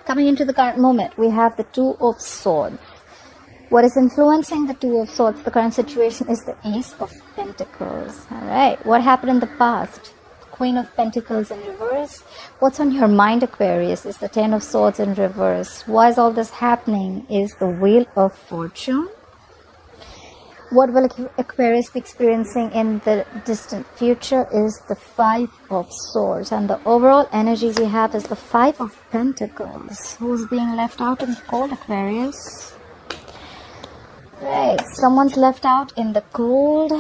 Coming into the current moment, we have the Two of Swords. What is influencing the Two of Swords, the current situation, is the Ace of Pentacles. Alright, what happened in the past? Queen of Pentacles in reverse. What's on your mind, Aquarius, is the Ten of Swords in reverse. Why is all this happening? Is the Wheel of Fortune. What will Aquarius be experiencing in the distant future is the Five of Swords. And the overall energy we have is the Five of Pentacles. Who's being left out in the cold, Aquarius? Right, someone's left out in the cold.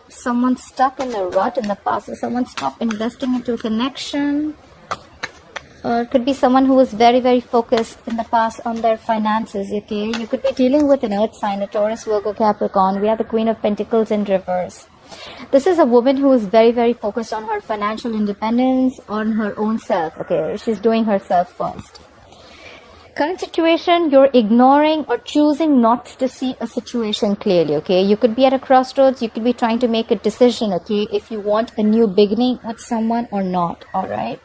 Someone's stuck in a rut in the past. So someone stopped investing into a connection. Or it could be someone who was very, very focused in the past on their finances, okay? You could be dealing with an earth sign, a Taurus, Virgo, Capricorn. We have the Queen of Pentacles in reverse. This is a woman who is very, very focused on her financial independence, on her own self, okay? She's doing herself first. Current situation, you're ignoring or choosing not to see a situation clearly, okay? You could be at a crossroads. You could be trying to make a decision, okay? If you want a new beginning with someone or not, all right?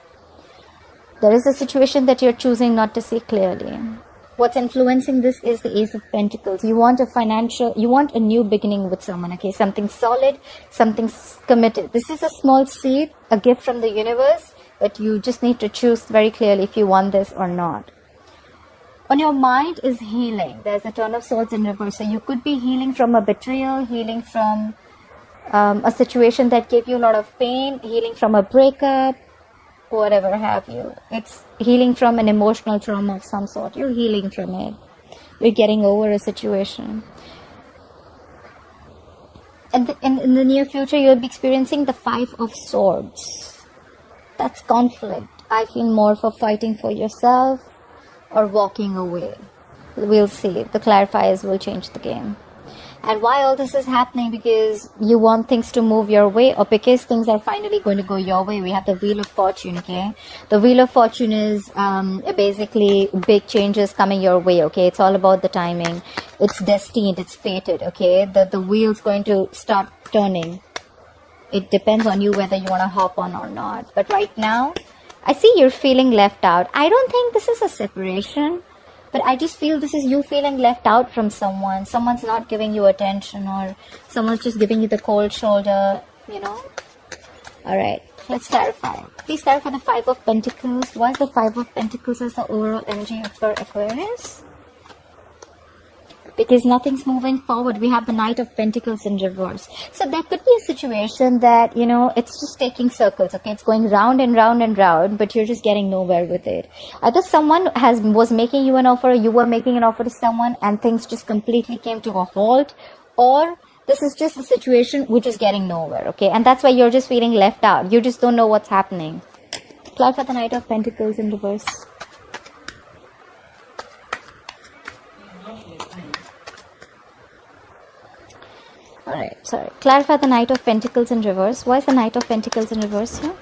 There is a situation that you're choosing not to see clearly. What's influencing this is the Ace of Pentacles. You want a new beginning with someone, okay? Something solid, something committed. This is a small seed, a gift from the universe, but you just need to choose very clearly if you want this or not. On your mind is healing. There's a Ten of Swords in reverse. So you could be healing from a betrayal, healing from a situation that gave you a lot of pain, healing from a breakup, whatever have you. It's healing from an emotional trauma of some sort. You're healing from it. You're getting over a situation. And in the near future, you'll be experiencing the Five of Swords. That's conflict. I feel more for fighting for yourself or walking away. We'll see. The clarifiers will change the game. And why all this is happening? Because you want things to move your way, or because things are finally going to go your way. We have the Wheel of Fortune, okay? The Wheel of Fortune is basically big changes coming your way, okay? It's all about the timing. It's destined, it's fated, okay? The wheel's going to start turning. It depends on you whether you want to hop on or not. But right now, I see you're feeling left out. I don't think this is a separation. But I just feel this is you feeling left out from someone. Someone's not giving you attention, or someone's just giving you the cold shoulder, you know. Alright, let's clarify. Please clarify the Five of Pentacles. Why is the Five of Pentacles as the overall energy for Aquarius? Because nothing's moving forward. We have the Knight of Pentacles in reverse. So there could be a situation that, you know, it's just taking circles, okay? It's going round and round and round, but you're just getting nowhere with it. Either someone was making you an offer, or you were making an offer to someone, and things just completely came to a halt, or this is just a situation which is getting nowhere, okay? And that's why you're just feeling left out. You just don't know what's happening. Clarify the Knight of Pentacles in reverse. Alright, sorry. Clarify the Knight of Pentacles in reverse. Why is the Knight of Pentacles in reverse here?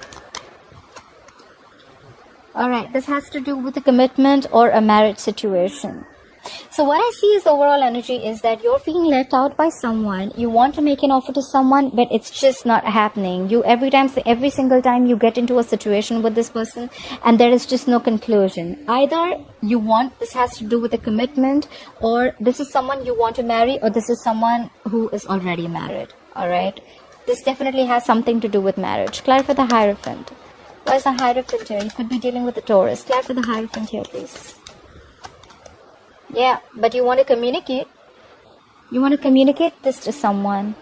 Alright, this has to do with a commitment or a marriage situation. So what I see as the overall energy is that you're being left out by someone. You want to make an offer to someone, but it's just not happening. Every single time you get into a situation with this person, and there is just no conclusion. Either this has to do with a commitment, or this is someone you want to marry, or this is someone who is already married. Alright? This definitely has something to do with marriage. Clarify the Hierophant. Why is the Hierophant here? You could be dealing with a Taurus. Clarify the Hierophant here, please. Yeah, but you want to communicate. You want to communicate this to someone.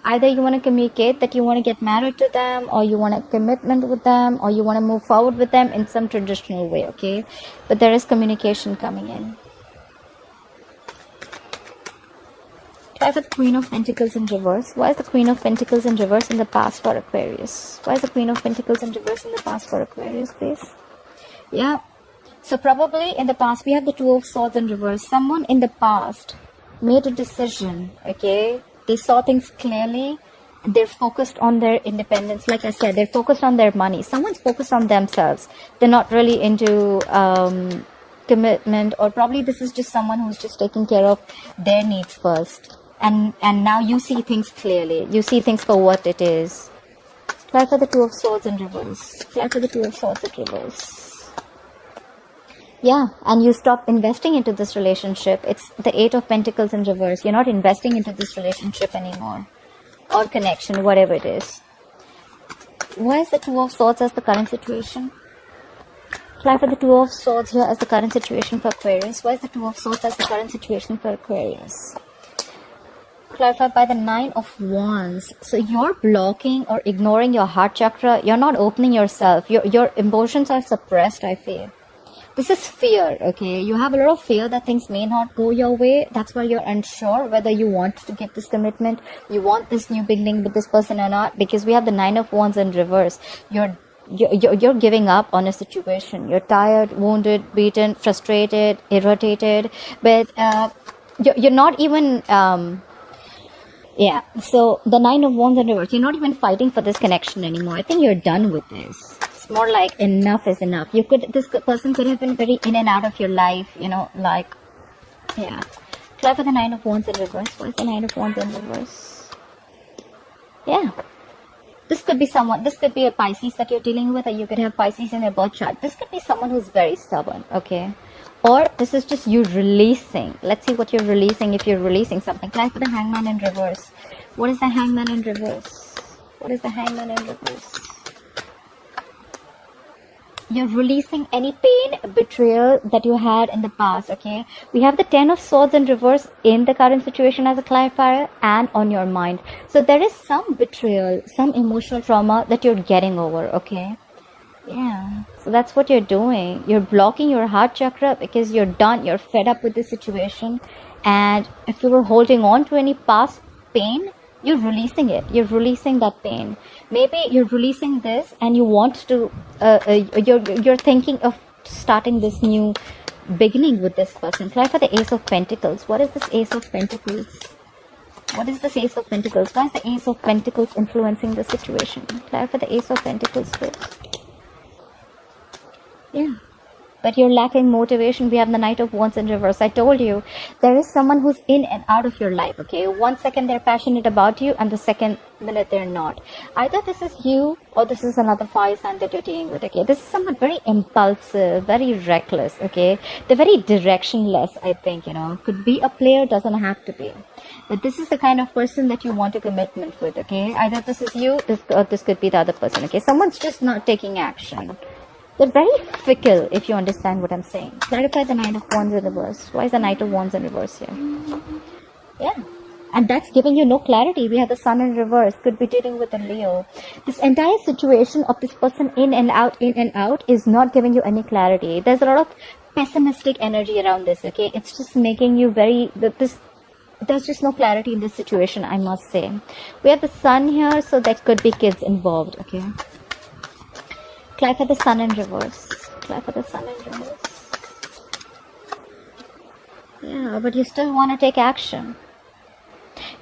Either you want to communicate that you want to get married to them, or you want a commitment with them, or you want to move forward with them in some traditional way, okay? But there is communication coming in. Try for the Queen of Pentacles in reverse. Why is the Queen of Pentacles in reverse in the past for Aquarius? Why is the Queen of Pentacles in reverse in the past for Aquarius, please? Yeah. So probably in the past, we have the Two of Swords in reverse. Someone in the past made a decision, okay? They saw things clearly. They're focused on their independence. Like I said, they're focused on their money. Someone's focused on themselves. They're not really into commitment, or probably this is just someone who's just taking care of their needs first. And now you see things clearly. You see things for what it is. Try for the Two of Swords in reverse. Try for the Two of Swords in reverse. Yeah, and you stop investing into this relationship. It's the Eight of Pentacles in reverse. You're not investing into this relationship anymore, or connection, whatever it is. Why is the Two of Swords as the current situation? Clarify the Two of Swords here as the current situation for Aquarius. Why is the Two of Swords as the current situation for Aquarius? Clarified by the Nine of Wands. So you're blocking or ignoring your heart chakra. You're not opening yourself. Your emotions are suppressed, I feel. This is fear, okay? You have a lot of fear that things may not go your way. That's why you're unsure whether you want to get this commitment, you want this new beginning with this person or not, because we have the Nine of Wands in reverse. You're giving up on a situation. You're tired, wounded, beaten, frustrated, irritated, but you're not even yeah, so the Nine of Wands in reverse, you're not even fighting for this connection anymore. I think you're done with this. It's more like enough is enough. This person could have been very in and out of your life, you know, like, yeah. Try for the Nine of Wands in reverse. Why is the Nine of Wands in reverse? Yeah. This could be someone, this could be a Pisces that you're dealing with, or you could have Pisces in your birth chart. This could be someone who's very stubborn, okay? Or this is just you releasing. Let's see what you're releasing, if you're releasing something. Try for the Hangman in reverse. What is the Hangman in reverse? What is the Hangman in reverse? You're releasing any pain, betrayal that you had in the past, okay? We have the Ten of Swords in reverse in the current situation as a clarifier and on your mind. So there is some betrayal, some emotional trauma that you're getting over, okay? Yeah, so that's what you're doing. You're blocking your heart chakra because you're done. You're fed up with this situation. And if you were holding on to any past pain, you're releasing it. You're releasing that pain. Maybe you're releasing this and you want to, you're thinking of starting this new beginning with this person. Try for the Ace of Pentacles. What is this Ace of Pentacles? What is this Ace of Pentacles? Why is the Ace of Pentacles influencing the situation? Try for the Ace of Pentacles first. Yeah, but you're lacking motivation. We have the Knight of Wands in reverse. I told you, there is someone who's in and out of your life, okay? 1 second they're passionate about you and the second minute they're not. Either this is you or this is another fire sign that you're dealing with, okay? This is someone very impulsive, very reckless, okay? They're very directionless, I think, you know. Could be a player, doesn't have to be. But this is the kind of person that you want a commitment with, okay? Either this is you, this could be the other person, okay? Someone's just not taking action. They're very fickle, if you understand what I'm saying. Clarify the Nine of Wands in reverse. Why is the Knight of Wands in reverse here? Yeah. And that's giving you no clarity. We have the Sun in reverse. Could be dealing with a Leo. This entire situation of this person in and out is not giving you any clarity. There's a lot of pessimistic energy around this, okay? It's just making you very... There's just no clarity in this situation, I must say. We have the Sun here, so there could be kids involved, okay? Clarify the Sun in reverse. Clarify the Sun in reverse. Yeah, but you still want to take action.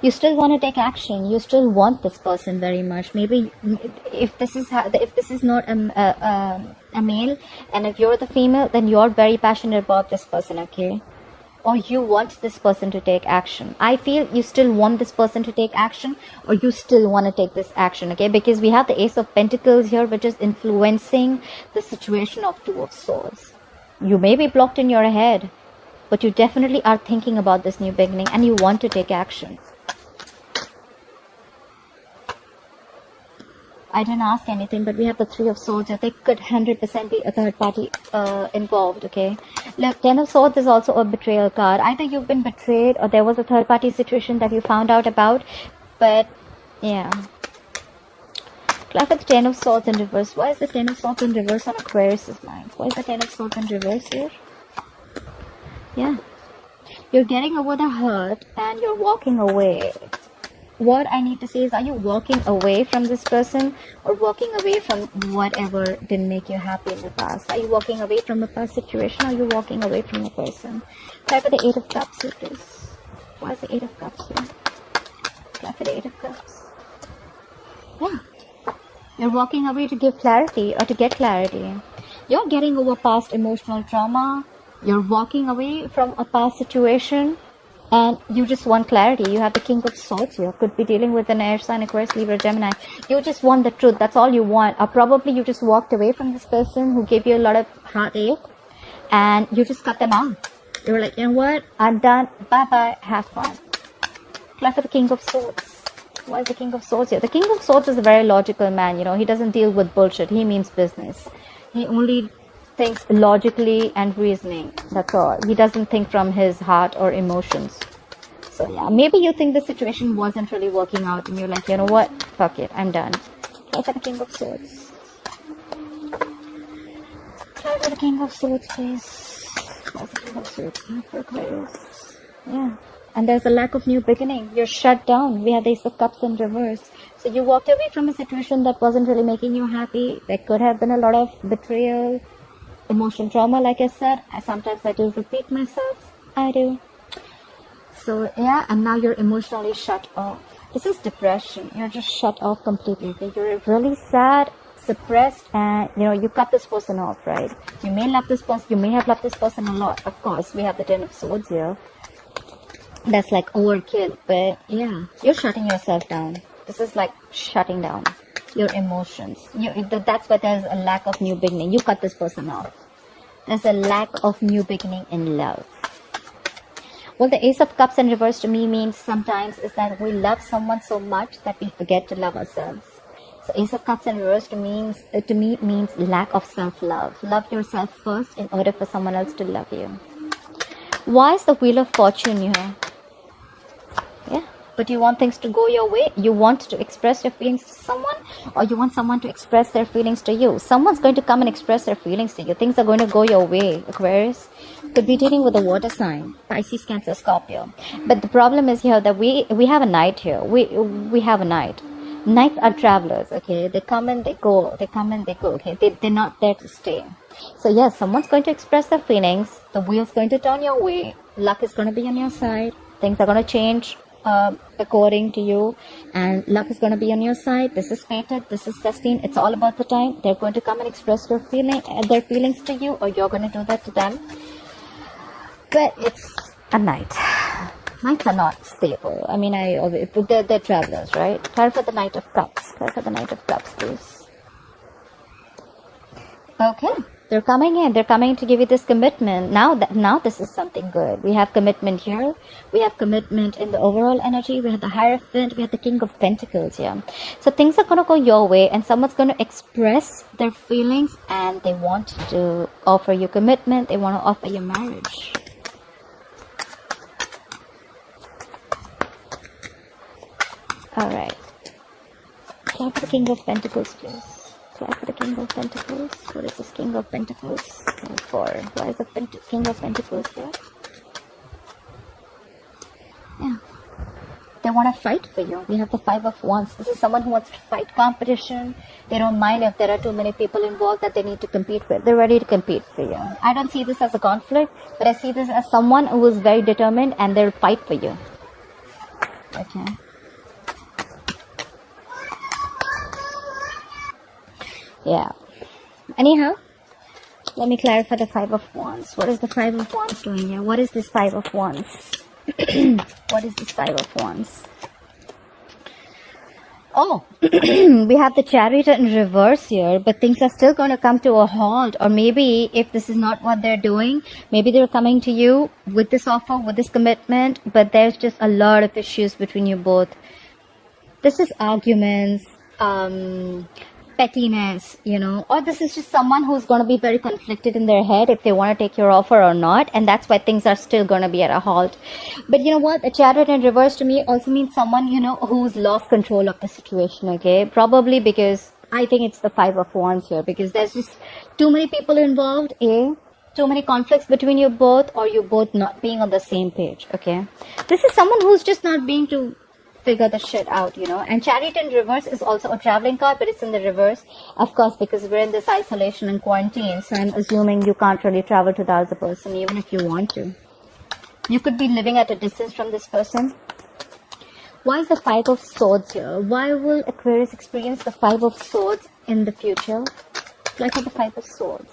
You still want to take action. You still want this person very much. Maybe if this is not a male, and if you're the female, then you're very passionate about this person, okay? Or you want this person to take action. I feel you still want this person to take action, or you still want to take this action, okay? Because we have the Ace of Pentacles here, which is influencing the situation of Two of Swords. You may be blocked in your head, but you definitely are thinking about this new beginning and you want to take action. I didn't ask anything, but we have the Three of Swords. There could 100% be a third party involved, okay? Look, Ten of Swords is also a betrayal card. Either you've been betrayed or there was a third party situation that you found out about. But, yeah. Look at the Ten of Swords in reverse. Why is the Ten of Swords in reverse on Aquarius' mind? Why is the Ten of Swords in reverse here? Yeah. You're getting over the hurt and you're walking away. What I need to say is, are you walking away from this person or walking away from whatever didn't make you happy in the past? Are you walking away from a past situation, or are you walking away from a person? Try for the Eight of Cups here, please. Why is the Eight of Cups here? Try for the Eight of Cups. Yeah. You're walking away to give clarity or to get clarity. You're getting over past emotional trauma. You're walking away from a past situation. And you just want clarity. You have the King of Swords here. Could be dealing with an air sign, Aquarius, Libra, Gemini. You just want the truth. That's all you want. Or probably you just walked away from this person who gave you a lot of heartache. and you just cut them out. You're like, you know what? I'm done. Bye-bye. Have fun. Apply for the King of Swords. Why is the King of Swords here? The King of Swords is a very logical man. You know, he doesn't deal with bullshit. He means business. He only thinks logically and reasoning. That's all. He doesn't think from his heart or emotions. So yeah, maybe you think the situation wasn't really working out and you're like, you know what? Fuck it. I'm done. Try for the King of Swords. Try for the King of Swords, please. Try for the King of Swords. For Aquarius. Yeah. And there's a lack of new beginning. You're shut down. We have the Ace of Cups in reverse. So you walked away from a situation that wasn't really making you happy. There could have been a lot of betrayal, emotional trauma, like I said. Sometimes I do repeat myself. I do. So yeah, and now you're emotionally shut off. This is depression. You're just shut off completely. Okay? You're really sad, suppressed, and you know, you cut this person off, right? You may love this person. You may have loved this person a lot. Of course, we have the Ten of Swords here. That's like overkill, but yeah, you're shutting yourself down. This is like shutting down your emotions. That's why there's a lack of new beginning. You cut this person off. There's a lack of new beginning in love. Well, the Ace of Cups in reverse to me means sometimes is that we love someone so much that we forget to love ourselves. So Ace of Cups in reverse to me means lack of self-love. Love yourself first in order for someone else to love you. Why is the Wheel of Fortune here? Yeah, but you want things to go your way. You want to express your feelings to someone, or you want someone to express their feelings to you. Someone's going to come and express their feelings to you. Things are going to go your way, Aquarius. Could be dealing with a water sign, Pisces, Cancer, Scorpio. But the problem is here that we have a knight here. We have a knight. Knights are travelers, okay? They come and they go. They come and they go, okay? They're not there to stay. So yes, someone's going to express their feelings. The wheel's going to turn your way. Luck is going to be on your side. Things are going to change according to you, and luck is going to be on your side. This is fated. This is destined. It's all about the time. They're going to come and express their feelings to you, or you're going to do that to them. But it's a knight. Knights are not stable. I mean, they're travelers, right? Try for the Knight of Cups. Try for the Knight of Cups, please. Okay. They're coming in. They're coming to give you this commitment. Now this is something good. We have commitment here. We have commitment in the overall energy. We have the Hierophant. We have the King of Pentacles here. So things are going to go your way, and someone's going to express their feelings, and they want to offer you commitment. They want to offer you marriage. All right. Try for the King of Pentacles, please. Try for the King of Pentacles. What is this King of Pentacles for? Why is the King of Pentacles here? Yeah. They want to fight for you. We have the Five of Wands. This is someone who wants to fight competition. They don't mind if there are too many people involved that they need to compete with. They're ready to compete for you. I don't see this as a conflict, but I see this as someone who is very determined and they'll fight for you. Okay. Yeah. Anyhow, let me clarify the Five of Wands. What is the Five of Wands doing here? What is this Five of Wands? What is this Five of Wands? Oh, we have the Chariot in reverse here, but things are still going to come to a halt. Or maybe if this is not what they're doing, maybe they're coming to you with this offer, with this commitment, but there's just a lot of issues between you both. This is arguments, pettiness, you know, or this is just someone who's going to be very conflicted in their head if they want to take your offer or not, and that's why things are still going to be at a halt. But you know what, a Chariot in reverse to me also means someone, you know, who's lost control of the situation, okay? Probably because I think it's the Five of Wands here, because there's just too many people involved, too many conflicts between you both, or you both not being on the same page, okay? This is someone who's just not being to figure the shit out, you know. And Chariot in reverse is also a traveling card, but it's in the reverse, of course, because we're in this isolation and quarantine. So I'm assuming you can't really travel to the other person, even if you want to. You could be living at a distance from this person. Why is the Five of Swords here? Why will Aquarius experience the Five of Swords in the future? Like the Five of Swords.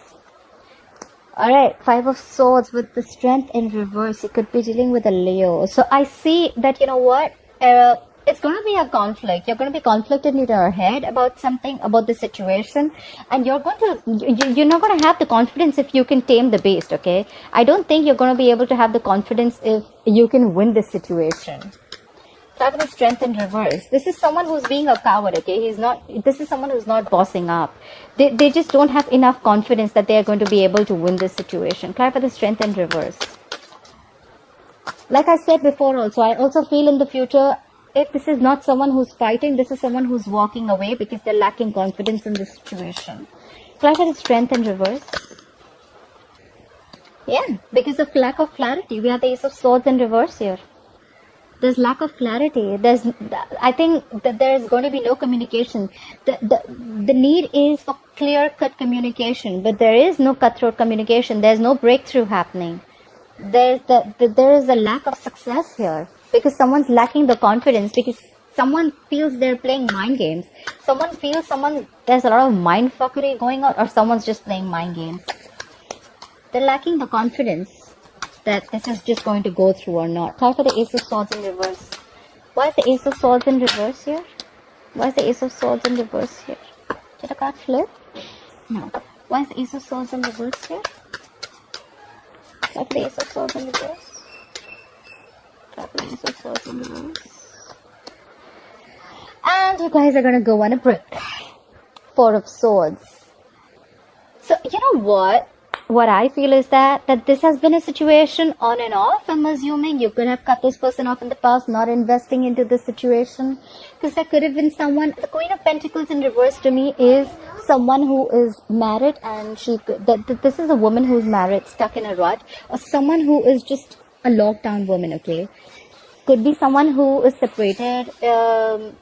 Alright, Five of Swords with the Strength in reverse. You could be dealing with a Leo. So I see that, you know what? it's going to be a conflict. You're going to be conflicted in your head about something, about the situation, and you're not going to have the confidence if you can tame the beast, okay? I don't think you're going to be able to have the confidence if you can win this situation. Talk about strength in reverse. This is someone who's being a coward, okay? This is someone who's not bossing up. They just don't have enough confidence that they are going to be able to win this situation. Clarify the strength in reverse. Like I said before also, I also feel in the future, if this is not someone who's fighting, this is someone who's walking away because they're lacking confidence in this situation. Clarify the strength in reverse. Yeah, because of lack of clarity. We have the Ace of Swords in reverse here. There's lack of clarity. I think that there is going to be no communication. The need is for clear-cut communication, but there is no cutthroat communication. There's no breakthrough happening. There is a lack of success here because someone's lacking the confidence, because someone feels they're playing mind games. Someone feels there's a lot of mind fuckery going on, or someone's just playing mind games. They're lacking the confidence that this is just going to go through or not. Try for the Ace of Swords in reverse. Why is the Ace of Swords in reverse here? Why is the Ace of Swords in reverse here? Did the card flip? No. Why is the Ace of Swords in reverse here? Try for the Ace of Swords in reverse. Try for the Ace of Swords in reverse. And you guys are going to go on a break. Four of Swords. So, you know what? What I feel is that this has been a situation on and off. I'm assuming you could have cut this person off in the past, not investing into this situation. Because there could have been someone. The Queen of Pentacles in reverse to me is someone who is married, and this is a woman who's married, stuck in a rut. Or someone who is just a locked down woman, okay? Could be someone who is separated, or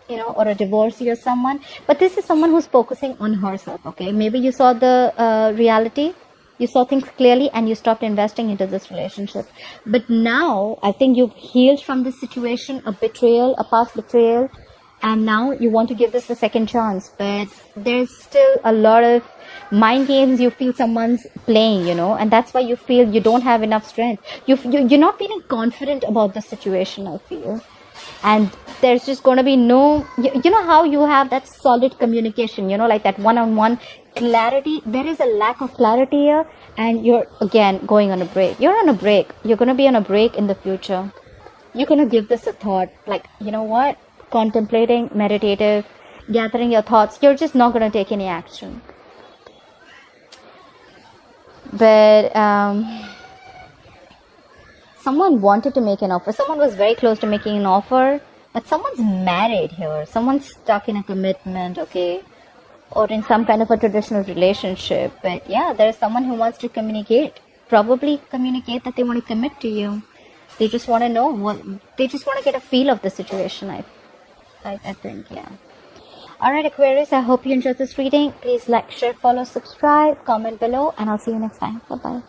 a divorcee or someone. But this is someone who's focusing on herself, okay? Maybe you saw the reality. You saw things clearly and you stopped investing into this relationship. But now, I think you've healed from this situation, a betrayal, a past betrayal. And now you want to give this a second chance. But there's still a lot of mind games you feel someone's playing, and that's why you feel you don't have enough strength. You're not feeling confident about the situation, I feel. And there's just going to be no, you know how you have that solid communication, like that one-on-one clarity. There is a lack of clarity here, and you're again going on a break. You're on a break. You're going to be on a break in the future. You're going to give this a thought, like, you know what? Contemplating, meditative, gathering your thoughts. You're just not going to take any action. But, someone wanted to make an offer. Someone was very close to making an offer. But someone's married here. Someone's stuck in a commitment, okay? Or in some kind of a traditional relationship. But yeah, there's someone who wants to communicate. Probably communicate that they want to commit to you. They just want to know they just want to get a feel of the situation, I think, yeah. Alright, Aquarius, I hope you enjoyed this reading. Please like, share, follow, subscribe, comment below, and I'll see you next time. Bye-bye.